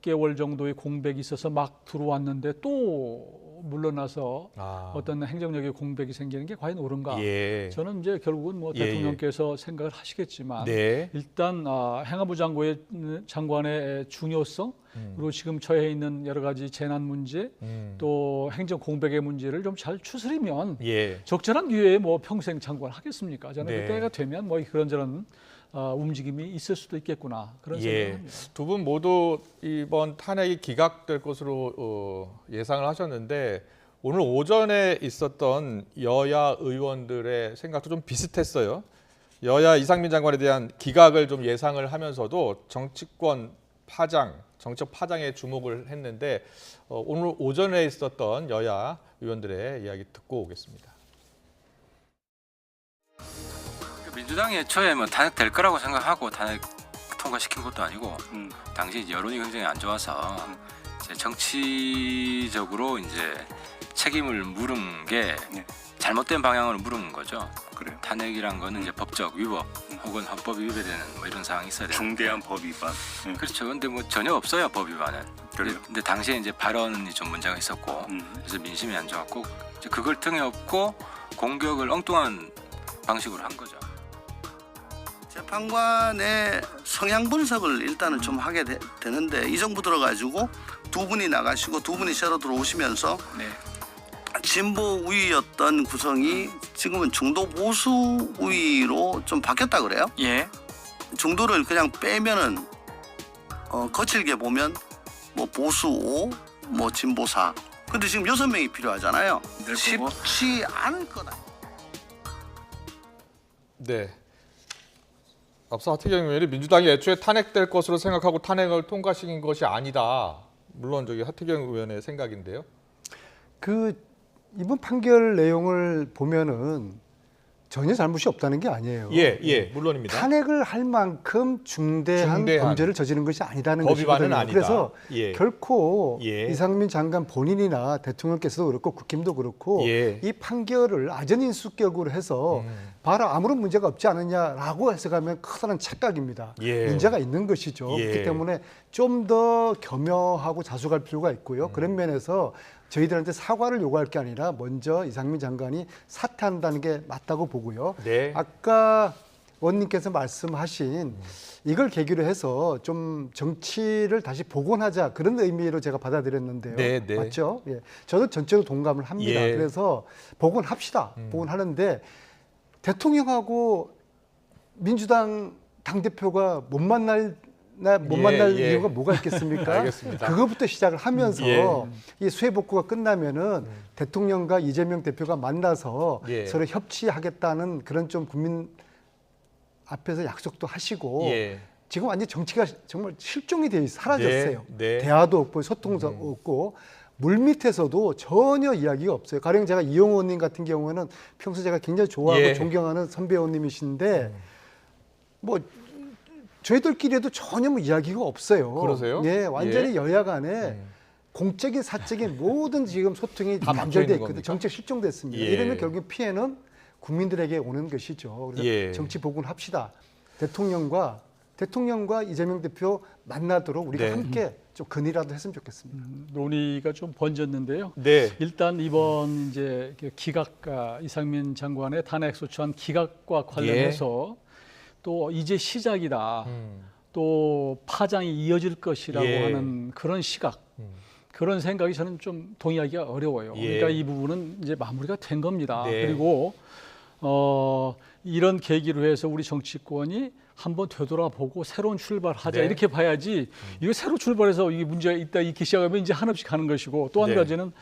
[SPEAKER 15] 6개월 정도의 공백이 있어서 막 들어왔는데 또 물러나서 어떤 행정력의 공백이 생기는 게 과연 옳은가? 저는 이제 결국은 뭐 대통령께서 생각을 하시겠지만 일단 행안부 장관의 중요성 그리고 지금 처해 있는 여러 가지 재난 문제 또 행정 공백의 문제를 좀 잘 추스리면 적절한 기회에 뭐 평생 장관을 하겠습니까? 저는 그때가 되면 뭐 그런저런 움직임이 있을 수도 있겠구나 그런 생각입니다.
[SPEAKER 1] 두 분 모두 이번 탄핵이 기각될 것으로 예상을 하셨는데 오늘 오전에 있었던 여야 의원들의 생각도 좀 비슷했어요. 여야 이상민 장관에 대한 기각을 좀 예상을 하면서도 정치권 파장, 정책 파장에 주목을 했는데 오늘 오전에 있었던 여야 의원들의 이야기 듣고 오겠습니다.
[SPEAKER 16] 민주당이 애초에 뭐 탄핵될 거라고 생각하고 탄핵 통과시킨 것도 아니고 당시 이제 여론이 굉장히 안 좋아서 이제 정치적으로 이제 책임을 물은 게 잘못된 방향으로 물은 거죠. 그래요. 탄핵이란 거는 이제 법적 위법 혹은 헌법 위배되는 뭐 이런 상황이 있어야 돼요.
[SPEAKER 17] 중대한 법 위반.
[SPEAKER 16] 그렇죠. 근데 뭐 전혀 없어요, 법 위반은. 그래요. 근데 당시에 이제 발언이 좀 문제가 있었고 그래서 민심이 안 좋았고 이제 그걸 등에 업고 공격을 엉뚱한 방식으로 한 거죠.
[SPEAKER 18] 재판관의 성향 분석을 일단은 좀 하게 되는데 이 정부 들어가지고 두 분이 나가시고 두 분이 새로 들어오시면서 진보 우위였던 구성이 지금은 중도 보수 우위로 좀 바뀌었다 그래요?
[SPEAKER 17] 예.
[SPEAKER 18] 중도를 그냥 빼면은 거칠게 보면 뭐 보수 5, 뭐 진보 4. 근데 지금 6명이 필요하잖아요. 쉽지 않을 거다.
[SPEAKER 1] 네. 앞서 하태경 의원이 민주당이 애초에 탄핵될 것으로 생각하고 탄핵을 통과시킨 것이 아니다. 물론 저기 하태경 의원의 생각인데요.
[SPEAKER 14] 이번 판결 내용을 보면은 전혀 잘못이 없다는 게 아니에요.
[SPEAKER 1] 예, 물론입니다.
[SPEAKER 14] 탄핵을 할 만큼 중대한 범죄를 저지른 것이 아니다는
[SPEAKER 1] 법 위반은
[SPEAKER 14] 것이거든요.
[SPEAKER 1] 아니다.
[SPEAKER 14] 그래서
[SPEAKER 1] 예.
[SPEAKER 14] 결코
[SPEAKER 1] 예.
[SPEAKER 14] 이상민 장관 본인이나 대통령께서도 그렇고 국힘도 그렇고
[SPEAKER 1] 예.
[SPEAKER 14] 이 판결을 아전인수격으로 해서 봐라 아무런 문제가 없지 않느냐라고 해석하면 커다란 착각입니다.
[SPEAKER 1] 예.
[SPEAKER 14] 문제가 있는 것이죠.
[SPEAKER 1] 예.
[SPEAKER 14] 그렇기 때문에 좀 더 겸허하고 자숙할 필요가 있고요. 그런 면에서 저희들한테 사과를 요구할 게 아니라 먼저 이상민 장관이 사퇴한다는 게 맞다고 보고요.
[SPEAKER 1] 네.
[SPEAKER 14] 아까 원님께서 말씀하신 이걸 계기로 해서 좀 정치를 다시 복원하자 그런 의미로 제가 받아들였는데요.
[SPEAKER 1] 네, 네.
[SPEAKER 14] 맞죠? 예. 저도 전적으로 동감을 합니다.
[SPEAKER 1] 예.
[SPEAKER 14] 그래서 복원합시다. 복원하는데 대통령하고 민주당 당대표가 못 만날 이유가 뭐가 있겠습니까?
[SPEAKER 1] 알겠습니다.
[SPEAKER 14] 그거부터 시작을 하면서
[SPEAKER 1] 예.
[SPEAKER 14] 이 수해 복구가 끝나면은 대통령과 이재명 대표가 만나서
[SPEAKER 1] 예.
[SPEAKER 14] 서로 협치하겠다는 그런 좀 국민 앞에서 약속도 하시고
[SPEAKER 1] 예.
[SPEAKER 14] 지금 완전 정치가 정말 실종이 되어 사라졌어요.
[SPEAKER 1] 네.
[SPEAKER 14] 대화도 없고 소통도 없고 물밑에서도 전혀 이야기가 없어요. 가령 제가 이용호 의원님 같은 경우는 평소 제가 굉장히 좋아하고
[SPEAKER 1] 예.
[SPEAKER 14] 존경하는 선배 의원님이신데 뭐 저희들끼리도 전혀 뭐 이야기가 없어요.
[SPEAKER 1] 그러세요?
[SPEAKER 14] 예, 완전히
[SPEAKER 1] 예.
[SPEAKER 14] 여야 간에 공적인 사적인 모든 지금 소통이
[SPEAKER 1] 다
[SPEAKER 14] 단절돼
[SPEAKER 1] 막혀 있는
[SPEAKER 14] 있거든요. 정책 실종됐습니다.
[SPEAKER 1] 예.
[SPEAKER 14] 이러면 결국 피해는 국민들에게 오는 것이죠. 그래서
[SPEAKER 1] 예.
[SPEAKER 14] 정치 복원합시다. 대통령과 이재명 대표 만나도록 우리가
[SPEAKER 1] 네.
[SPEAKER 14] 함께 좀 건의라도 했으면 좋겠습니다.
[SPEAKER 15] 논의가 좀 번졌는데요.
[SPEAKER 1] 네.
[SPEAKER 15] 일단 이번 이제 기각과 이상민 장관의 탄핵 소추안 기각과 관련해서 또 이제 시작이다. 또 파장이 이어질 것이라고
[SPEAKER 1] 예.
[SPEAKER 15] 하는 그런 시각, 그런 생각이 저는 좀 동의하기가 어려워요.
[SPEAKER 1] 예.
[SPEAKER 15] 그러니까 이 부분은 이제 마무리가 된 겁니다.
[SPEAKER 1] 네.
[SPEAKER 15] 그리고 이런 계기로 해서 우리 정치권이 한번 되돌아보고 새로운 출발하자
[SPEAKER 1] 네.
[SPEAKER 15] 이렇게 봐야지 이거 새로 출발해서 이게 문제가 있다 이렇게 시작하면 이제 한없이 가는 것이고 또 한
[SPEAKER 1] 네.
[SPEAKER 15] 가지는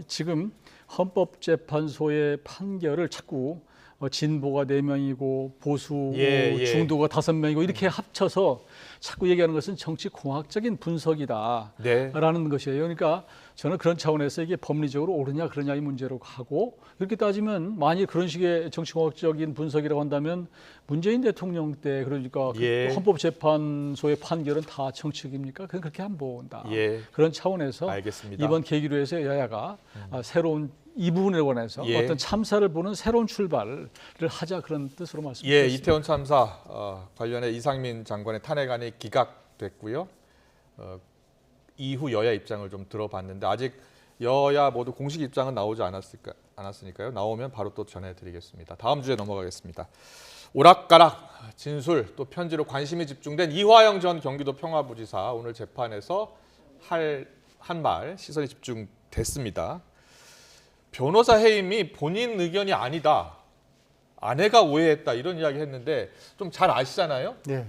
[SPEAKER 15] 지금 헌법재판소의 판결을 자꾸 진보가 4명이고 보수
[SPEAKER 1] 예.
[SPEAKER 15] 중도가 5명이고 이렇게 합쳐서 자꾸 얘기하는 것은 정치 공학적인 분석이다라는
[SPEAKER 1] 네.
[SPEAKER 15] 것이에요. 그러니까 저는 그런 차원에서 이게 법리적으로 옳으냐 그러냐의 문제로 가고 이렇게 따지면 만일 그런 식의 정치공학적인 분석이라고 한다면 문재인 대통령 때 그러니까
[SPEAKER 1] 예.
[SPEAKER 15] 헌법재판소의 판결은 다 정치적입니까? 그건 그렇게 안 본다.
[SPEAKER 1] 예.
[SPEAKER 15] 그런 차원에서
[SPEAKER 1] 알겠습니다.
[SPEAKER 15] 이번 계기로 해서 여야가 새로운 이 부분에 관해서
[SPEAKER 1] 예.
[SPEAKER 15] 어떤 참사를 보는 새로운 출발을 하자 그런 뜻으로
[SPEAKER 1] 예,
[SPEAKER 15] 말씀드렸습니다.
[SPEAKER 1] 이태원 참사 관련해 이상민 장관의 탄핵안이 기각됐고요. 이후 여야 입장을 좀 들어봤는데 아직 여야 모두 공식 입장은 나오지 않았으니까요. 나오면 바로 또 전해드리겠습니다. 다음 주제 넘어가겠습니다. 오락가락 진술 또 편지로 관심이 집중된 이화영 전 경기도 평화부지사 오늘 재판에서 한 말 시선이 집중됐습니다. 변호사 해임이 본인 의견이 아니다. 아내가 오해했다 이런 이야기 했는데 좀 잘 아시잖아요.
[SPEAKER 14] 네.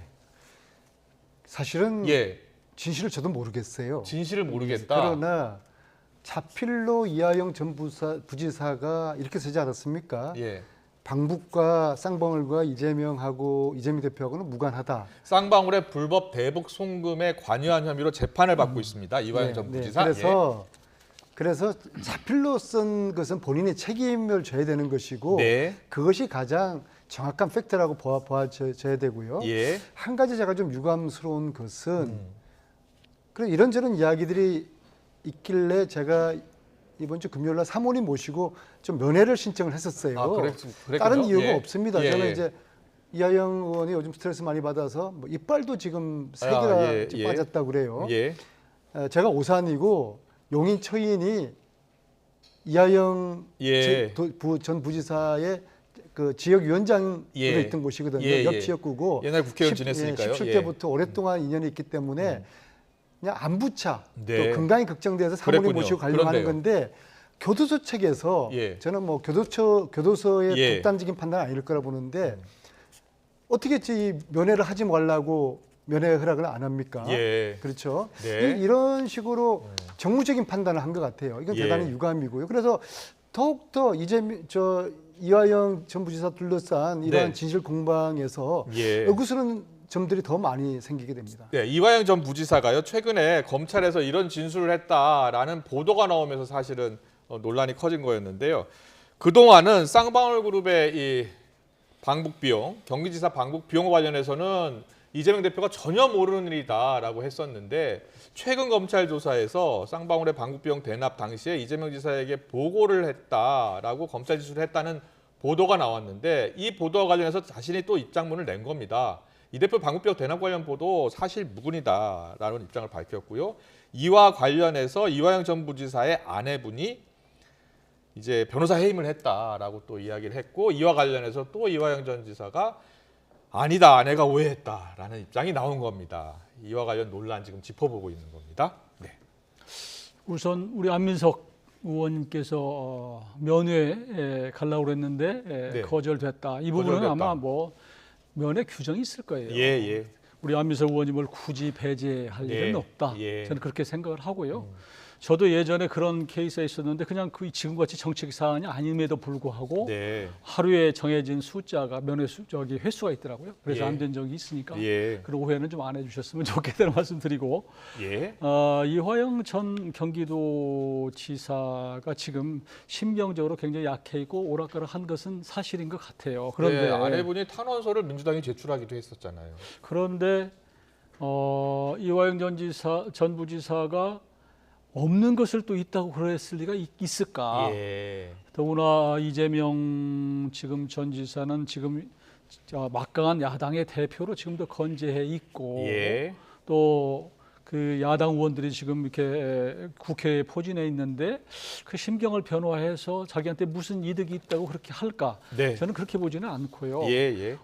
[SPEAKER 14] 사실은
[SPEAKER 1] 예.
[SPEAKER 14] 진실을 저도 모르겠어요.
[SPEAKER 1] 진실을 모르겠다.
[SPEAKER 14] 그러나 자필로 이하영 전 부지사가 이렇게 쓰지 않았습니까?
[SPEAKER 1] 예.
[SPEAKER 14] 방북과 쌍방울과 이재명 대표하고는 무관하다.
[SPEAKER 1] 쌍방울의 불법 대북 송금에 관여한 혐의로 재판을 받고 있습니다. 이화영 전 부지사.
[SPEAKER 14] 그래서 자필로 쓴 것은 본인의 책임을 져야 되는 것이고
[SPEAKER 1] 네.
[SPEAKER 14] 그것이 가장 정확한 팩트라고 보아져야 되고요.
[SPEAKER 1] 예.
[SPEAKER 14] 한 가지 제가 좀 유감스러운 것은 그런 이런저런 이야기들이 있길래 제가 이번 주 금요일 날 사모님 모시고 좀 면회를 신청을 했었어요.
[SPEAKER 1] 그랬군요.
[SPEAKER 14] 다른 이유가
[SPEAKER 1] 예.
[SPEAKER 14] 없습니다.
[SPEAKER 1] 예,
[SPEAKER 14] 저는
[SPEAKER 1] 예.
[SPEAKER 14] 이제 이하영 의원이 요즘 스트레스 많이 받아서 뭐 이빨도 지금 3개나 빠졌다고 그래요.
[SPEAKER 1] 예.
[SPEAKER 14] 제가 오산이고 용인 처인이 이하영 전 부지사의 그 지역위원장으로 있던 곳이거든요. 옆 지역구고
[SPEAKER 1] 옛날 국회의원 지냈으니까요.
[SPEAKER 14] 17대부터 오랫동안 인연이 있기 때문에 그냥 안부차 또 건강이 걱정돼서 사모님 모시고 가려고 하는 건데 교도소 측에서 저는 뭐 교도소의 독단적인 판단은 아닐 거라 보는데 어떻게 이 면회를 하지 말라고 면회 허락을 안 합니까? 그렇죠. 이런 식으로 정무적인 판단을 한 것 같아요. 이건 대단히 유감이고요. 그래서 더욱더 이화영 전 부지사 둘러싼 이러한 진실 공방에서 의구스러운 점들이 더 많이 생기게 됩니다.
[SPEAKER 1] 네, 이화영 전 부지사가요. 최근에 검찰에서 이런 진술을 했다라는 보도가 나오면서 사실은 논란이 커진 거였는데요. 그동안은 쌍방울 그룹의 이 방북 비용, 경기지사 방북 비용 관련해서는 이재명 대표가 전혀 모르는 일이다라고 했었는데 최근 검찰 조사에서 쌍방울의 방북 비용 대납 당시에 이재명 지사에게 보고를 했다라고 검찰 지시를 했다는 보도가 나왔는데 이 보도와 관련해서 자신이 또 입장문을 낸 겁니다. 이 대표 방북 비용 대납 관련 보도 사실 무근이다라는 입장을 밝혔고요. 이와 관련해서 이화영 전 부지사의 아내분이 이제 변호사 해임을 했다라고 또 이야기를 했고 이와 관련해서 또 이화영 전 지사가 아니다, 아내가 오해했다라는 입장이 나온 겁니다. 이와 관련 논란 지금 짚어보고 있는 겁니다. 네.
[SPEAKER 15] 우선 우리 안민석 의원님께서 면회에 가려고 그랬는데 거절됐다. 이 부분은 아마 뭐 면회 규정이 있을 거예요. 우리 안민석 의원님을 굳이 배제할 일은 없다. 저는 그렇게 생각을 하고요. 저도 예전에 그런 케이스가 있었는데 그냥 그 지금같이 정책 사안이 아님에도 불구하고 하루에 정해진 숫자가 면회 횟수가 있더라고요. 그래서 안 된 적이 있으니까 그런 오해는 좀 안 해주셨으면 좋겠다는 말씀드리고 이화영 전 경기도지사가 지금 심경적으로 굉장히 약해 있고 오락가락한 것은 사실인 것 같아요. 그런데
[SPEAKER 1] 아내분이 탄원서를 민주당이 제출하기도 했었잖아요.
[SPEAKER 15] 그런데 이화영 전 부지사가 없는 것을 또 있다고 그랬을 리가 있을까? 더구나 이재명 지금 전 지사는 지금 막강한 야당의 대표로 지금도 건재해 있고 또 그 야당 의원들이 지금 이렇게 국회에 포진해 있는데 그 심경을 변화해서 자기한테 무슨 이득이 있다고 그렇게 할까? 저는 그렇게 보지는 않고요.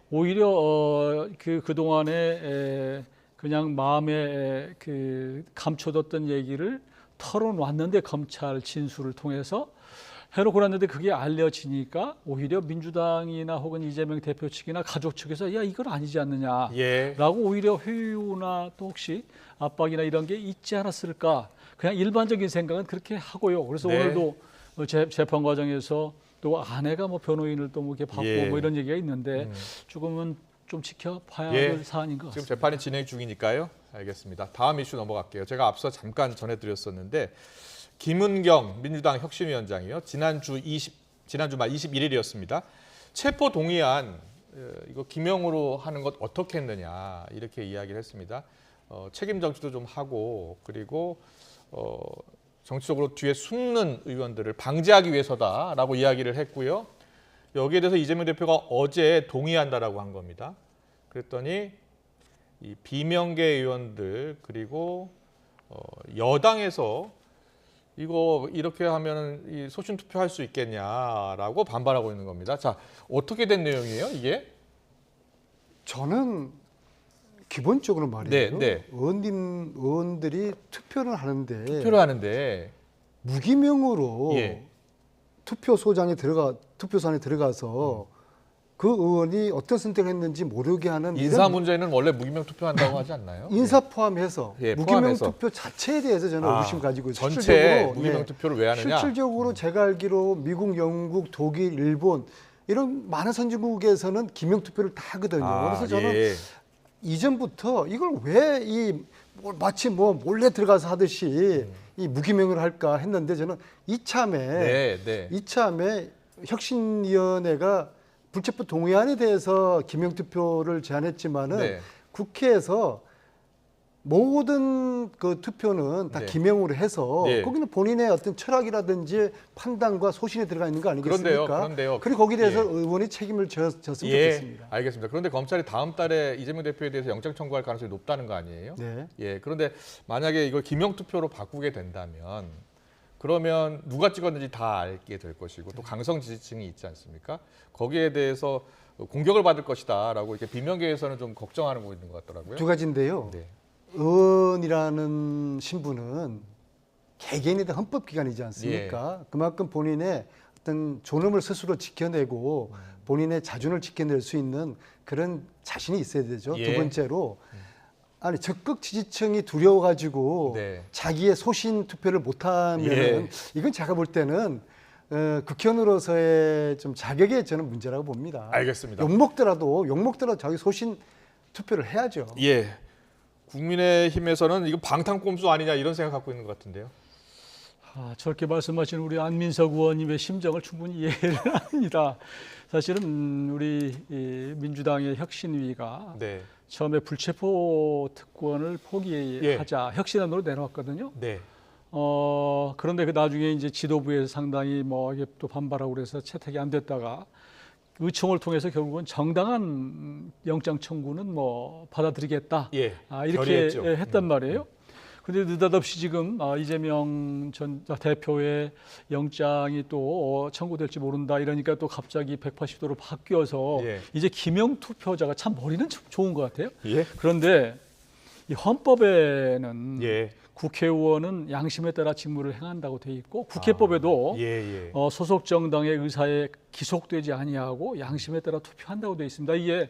[SPEAKER 15] 오히려 그동안에 그냥 마음에 감춰뒀던 얘기를 털어놨는데 검찰 진술을 통해서 해놓고 났는데 그게 알려지니까 오히려 민주당이나 혹은 이재명 대표 측이나 가족 측에서 야 이건 아니지 않느냐라고 오히려 회유나 또 혹시 압박이나 이런 게 있지 않았을까 그냥 일반적인 생각은 그렇게 하고요. 그래서 오늘도 재판 과정에서 또 아내가 뭐 변호인을 또 뭐 이렇게 받고 뭐 이런 얘기가 있는데 조금은 좀 지켜봐야 될 사안인 것 같습니다.
[SPEAKER 1] 지금 재판이 진행 중이니까요. 알겠습니다. 다음 이슈 넘어갈게요. 제가 앞서 잠깐 전해드렸었는데 김은경 민주당 혁신위원장이요. 지난주 말 21일이었습니다. 체포 동의안 이거 기명으로 하는 것 어떻게 했느냐 이렇게 이야기를 했습니다. 책임 정치도 좀 하고 그리고 정치적으로 뒤에 숨는 의원들을 방지하기 위해서다라고 이야기를 했고요. 여기에 대해서 이재명 대표가 어제 동의한다라고 한 겁니다. 그랬더니 이 비명계 의원들 그리고 여당에서 이거 이렇게 하면 이 소신 투표할 수 있겠냐라고 반발하고 있는 겁니다. 자, 어떻게 된 내용이에요, 이게?
[SPEAKER 14] 저는 기본적으로 말이에요. 의원들이 투표를 하는데 무기명으로 투표소장에 투표소안에 들어가서 그 의원이 어떤 선택을 했는지 모르게 하는
[SPEAKER 1] 인사 문제는 원래 무기명 투표한다고 하지 않나요?
[SPEAKER 14] 인사 포함해서
[SPEAKER 1] 예,
[SPEAKER 14] 무기명
[SPEAKER 1] 포함해서.
[SPEAKER 14] 투표 자체에 대해서 저는 의심 가지고 있어요.
[SPEAKER 1] 전체 무기명 투표를 왜 하느냐?
[SPEAKER 14] 실질적으로 제가 알기로 미국, 영국, 독일, 일본 이런 많은 선진국에서는 기명 투표를 다 하거든요. 그래서 저는 이전부터 이걸 왜 마치 뭐 몰래 들어가서 하듯이 이 무기명을 할까 했는데 저는 이참에 혁신위원회가 불체포 동의안에 대해서 기명 투표를 제안했지만은 국회에서 모든 그 투표는 다 기명으로 해서 거기는 본인의 어떤 철학이라든지 판단과 소신이 들어가 있는 거 아니겠습니까?
[SPEAKER 1] 그런데요.
[SPEAKER 14] 그리고 거기에 대해서 의원이 책임을 졌으면 좋겠습니다.
[SPEAKER 1] 알겠습니다. 그런데 검찰이 다음 달에 이재명 대표에 대해서 영장 청구할 가능성이 높다는 거 아니에요? 그런데 만약에 이걸 기명 투표로 바꾸게 된다면 그러면 누가 찍었는지 다 알게 될 것이고 또 강성 지지층이 있지 않습니까? 거기에 대해서 공격을 받을 것이다라고 이렇게 비명계에서는 좀 걱정하고 있는 것 같더라고요.
[SPEAKER 14] 두 가지인데요. 의원이라는 신분은 개개인에 대한 헌법기관이지 않습니까? 그만큼 본인의 어떤 존엄을 스스로 지켜내고 본인의 자존을 지켜낼 수 있는 그런 자신이 있어야 되죠. 두 번째로 적극 지지층이 두려워가지고 자기의 소신 투표를 못하면 이건 제가 볼 때는 국회의원으로서의 좀 자격의 저는 문제라고 봅니다.
[SPEAKER 1] 알겠습니다.
[SPEAKER 14] 욕먹더라도 자기 소신 투표를 해야죠.
[SPEAKER 1] 국민의힘에서는 이거 방탄꼼수 아니냐 이런 생각 갖고 있는 것 같은데요.
[SPEAKER 15] 저렇게 말씀하시는 우리 안민석 의원님의 심정을 충분히 이해를 합니다. 사실은 우리 민주당의 혁신위가 처음에 불체포 특권을 포기하자 혁신안으로 내놓았거든요. 그런데 그 나중에 이제 지도부에서 상당히 뭐 이게 또 반발하고 그래서 채택이 안 됐다가 의총을 통해서 결국은 정당한 영장 청구는 뭐 받아들이겠다 이렇게 했단 말이에요. 그런데 느닷없이 지금 이재명 전 대표의 영장이 또 청구될지 모른다 이러니까 또 갑자기 180도로 바뀌어서 이제 기명 투표자가 참 머리는 좋은 것 같아요. 그런데 이 헌법에는 국회의원은 양심에 따라 직무를 행한다고 돼 있고 국회법에도 소속 정당의 의사에 기속되지 아니하고 양심에 따라 투표한다고 돼 있습니다. 이게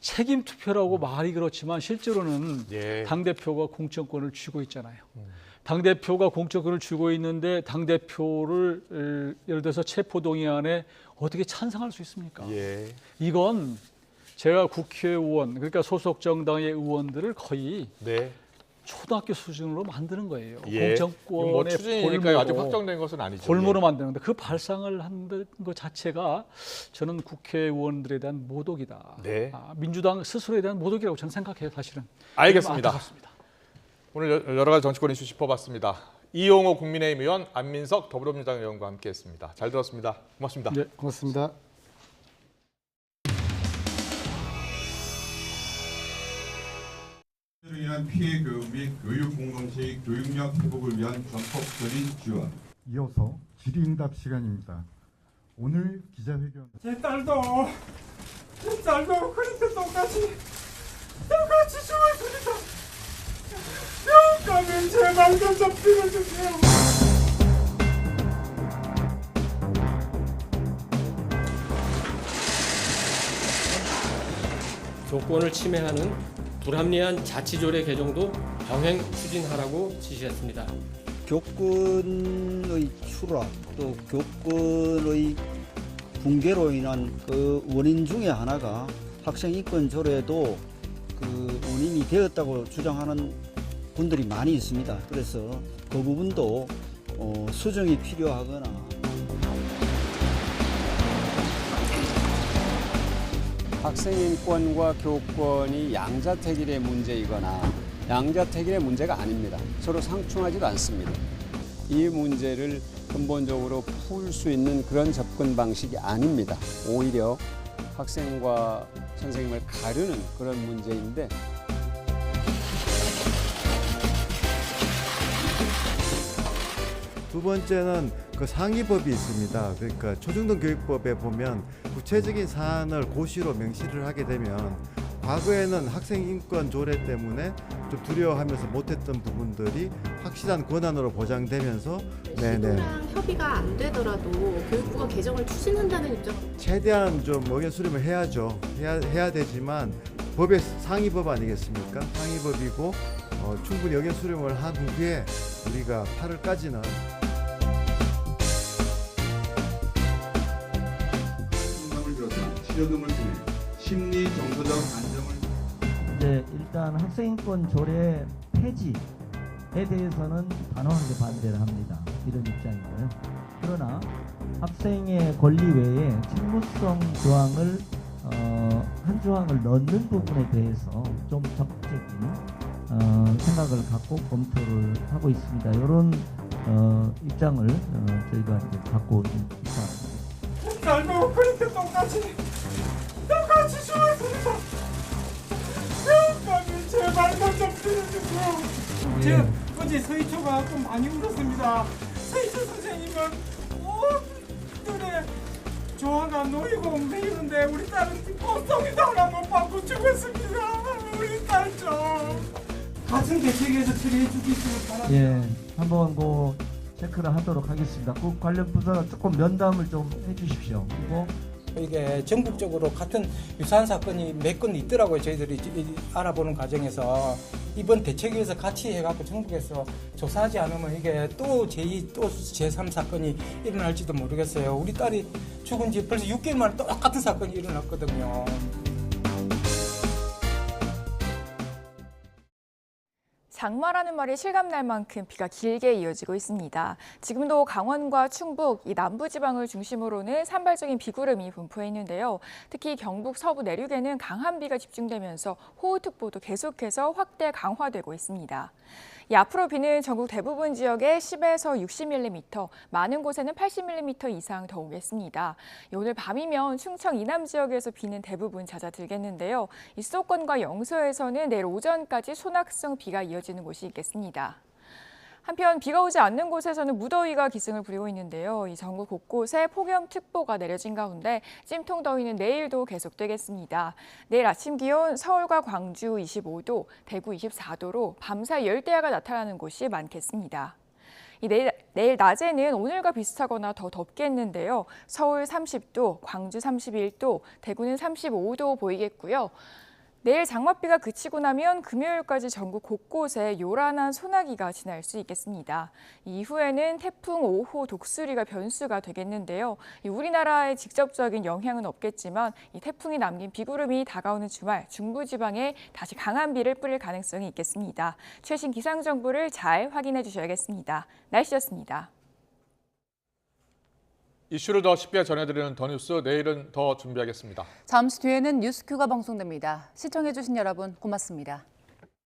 [SPEAKER 15] 책임 투표라고 말이 그렇지만 실제로는 당대표가 공천권을 쥐고 있잖아요. 당대표가 공천권을 쥐고 있는데 당대표를 예를 들어서 체포동의안에 어떻게 찬성할 수 있습니까? 이건 제가 국회의원 그러니까 소속 정당의 의원들을 거의 초등학교 수준으로 만드는 거예요. 공천권의
[SPEAKER 1] 뭐 추진이니까 아직 확정된 것은 아니죠.
[SPEAKER 15] 골무로 만드는데 그 발상을 한 것 자체가 저는 국회의원들에 대한 모독이다. 민주당 스스로에 대한 모독이라고 저는 생각해요. 사실은.
[SPEAKER 1] 알겠습니다.
[SPEAKER 15] 안타깝습니다.
[SPEAKER 1] 오늘 여러 가지 정치권 이슈 짚어봤습니다. 이용호 국민의힘 의원, 안민석 더불어민주당 의원과 함께했습니다. 잘 들었습니다. 고맙습니다.
[SPEAKER 14] 네, 고맙습니다.
[SPEAKER 17] 로 인한 피해 교육 및 교육 공동체의 교육력 회복을 위한 전폭적인 지원.
[SPEAKER 19] 이어서 질의응답 시간입니다. 오늘 기자회견.
[SPEAKER 20] 제 딸도 그렇게 똑같이 죽었습니다. 영감님 제발 좀 빌어주세요.
[SPEAKER 21] 교권을 침해하는 불합리한 자치조례 개정도 병행 추진하라고 지시했습니다.
[SPEAKER 13] 교권의 추락 또 교권의 붕괴로 인한 그 원인 중에 하나가 학생 인권 조례도 그 원인이 되었다고 주장하는 분들이 많이 있습니다. 그래서 그 부분도 수정이 필요하거나
[SPEAKER 22] 학생 인권과 교권이 양자택일의 문제이거나 양자택일의 문제가 아닙니다. 서로 상충하지도 않습니다. 이 문제를 근본적으로 풀 수 있는 그런 접근 방식이 아닙니다. 오히려 학생과 선생님을 가르는 그런 문제인데
[SPEAKER 23] 두 번째는 그 상위법이 있습니다. 그러니까 초중등교육법에 보면 구체적인 사안을 고시로 명시를 하게 되면 과거에는 학생 인권 조례 때문에 좀 두려워하면서 못했던 부분들이 확실한 권한으로 보장되면서
[SPEAKER 24] 시도랑 협의가 안 되더라도 교육부가
[SPEAKER 3] 특보가 개정을 추진한다는 입장.
[SPEAKER 23] 최대한 좀 의견 수렴을 해야죠. 해야 되지만 법의 상위법 아니겠습니까? 상위법이고 충분히 의견 수렴을 한 후에 우리가 8월까지는
[SPEAKER 17] 상담을 비롯한 치료 등을 통해 심리 정서적 안정을
[SPEAKER 5] 이제 일단 학생인권 조례 폐지에 대해서는 단호하게 반대를 합니다. 이런 입장이고요. 그러나 학생의 권리 외에 책무성 조항을 한 조항을 넣는 부분에 대해서 좀 적극적인 생각을 갖고 검토를 하고 있습니다. 이런 입장을 저희가 이제 갖고 있습니다.
[SPEAKER 20] 날도 그렇게 똑같이 죽었습니다. 형님 제발 좀 빌어주세요. 제가 어제 서희초가 좀 많이 울었습니다. 서희초 선생님은 눈에 조화가 놓이고 매이는데 우리 딸은 꽃송이도 하나 못 받고 죽었습니다. 우리 딸 좀 가슴 대책에서 처리해 주시면 바랍니다.
[SPEAKER 5] 예, 한번 체크를 하도록 하겠습니다. 그 관련 부서가 조금 면담을 좀 해주십시오. 그리고
[SPEAKER 6] 이게 전국적으로 같은 유사한 사건이 몇 건 있더라고요. 저희들이 알아보는 과정에서 이번 대책위에서 같이 해갖고 정부에서 조사하지 않으면 이게 또 제2, 또 제3 사건이 일어날지도 모르겠어요. 우리 딸이 죽은 지 벌써 6개월 만에 똑같은 사건이 일어났거든요.
[SPEAKER 24] 장마라는 말이 실감날 만큼 비가 길게 이어지고 있습니다. 지금도 강원과 충북, 이 남부지방을 중심으로는 산발적인 비구름이 분포해 있는데요. 특히 경북 서부 내륙에는 강한 비가 집중되면서 호우특보도 계속해서 확대 강화되고 있습니다. 앞으로 비는 전국 대부분 지역에 10에서 60mm, 많은 곳에는 80mm 이상 더 오겠습니다. 오늘 밤이면 충청 이남 지역에서 비는 대부분 잦아들겠는데요. 이 수도권과 영서에서는 내일 오전까지 소낙성 비가 이어지는 곳이 있겠습니다. 한편 비가 오지 않는 곳에서는 무더위가 기승을 부리고 있는데요. 이 전국 곳곳에 폭염특보가 내려진 가운데 찜통 더위는 내일도 계속되겠습니다. 내일 아침 기온 서울과 광주 25도, 대구 24도로 밤사이 열대야가 나타나는 곳이 많겠습니다. 내일 낮에는 오늘과 비슷하거나 더 덥겠는데요. 서울 30도, 광주 31도, 대구는 35도 보이겠고요. 내일 장맛비가 그치고 나면 금요일까지 전국 곳곳에 요란한 소나기가 지날 수 있겠습니다. 이후에는 태풍 5호 독수리가 변수가 되겠는데요. 우리나라에 직접적인 영향은 없겠지만 이 태풍이 남긴 비구름이 다가오는 주말 중부지방에 다시 강한 비를 뿌릴 가능성이 있겠습니다. 최신 기상 정보를 잘 확인해 주셔야겠습니다. 날씨였습니다.
[SPEAKER 1] 이슈를 더 쉽게 전해드리는 더 뉴스, 내일은 더 준비하겠습니다.
[SPEAKER 2] 잠시 뒤에는 뉴스큐가 방송됩니다. 시청해주신 여러분 고맙습니다.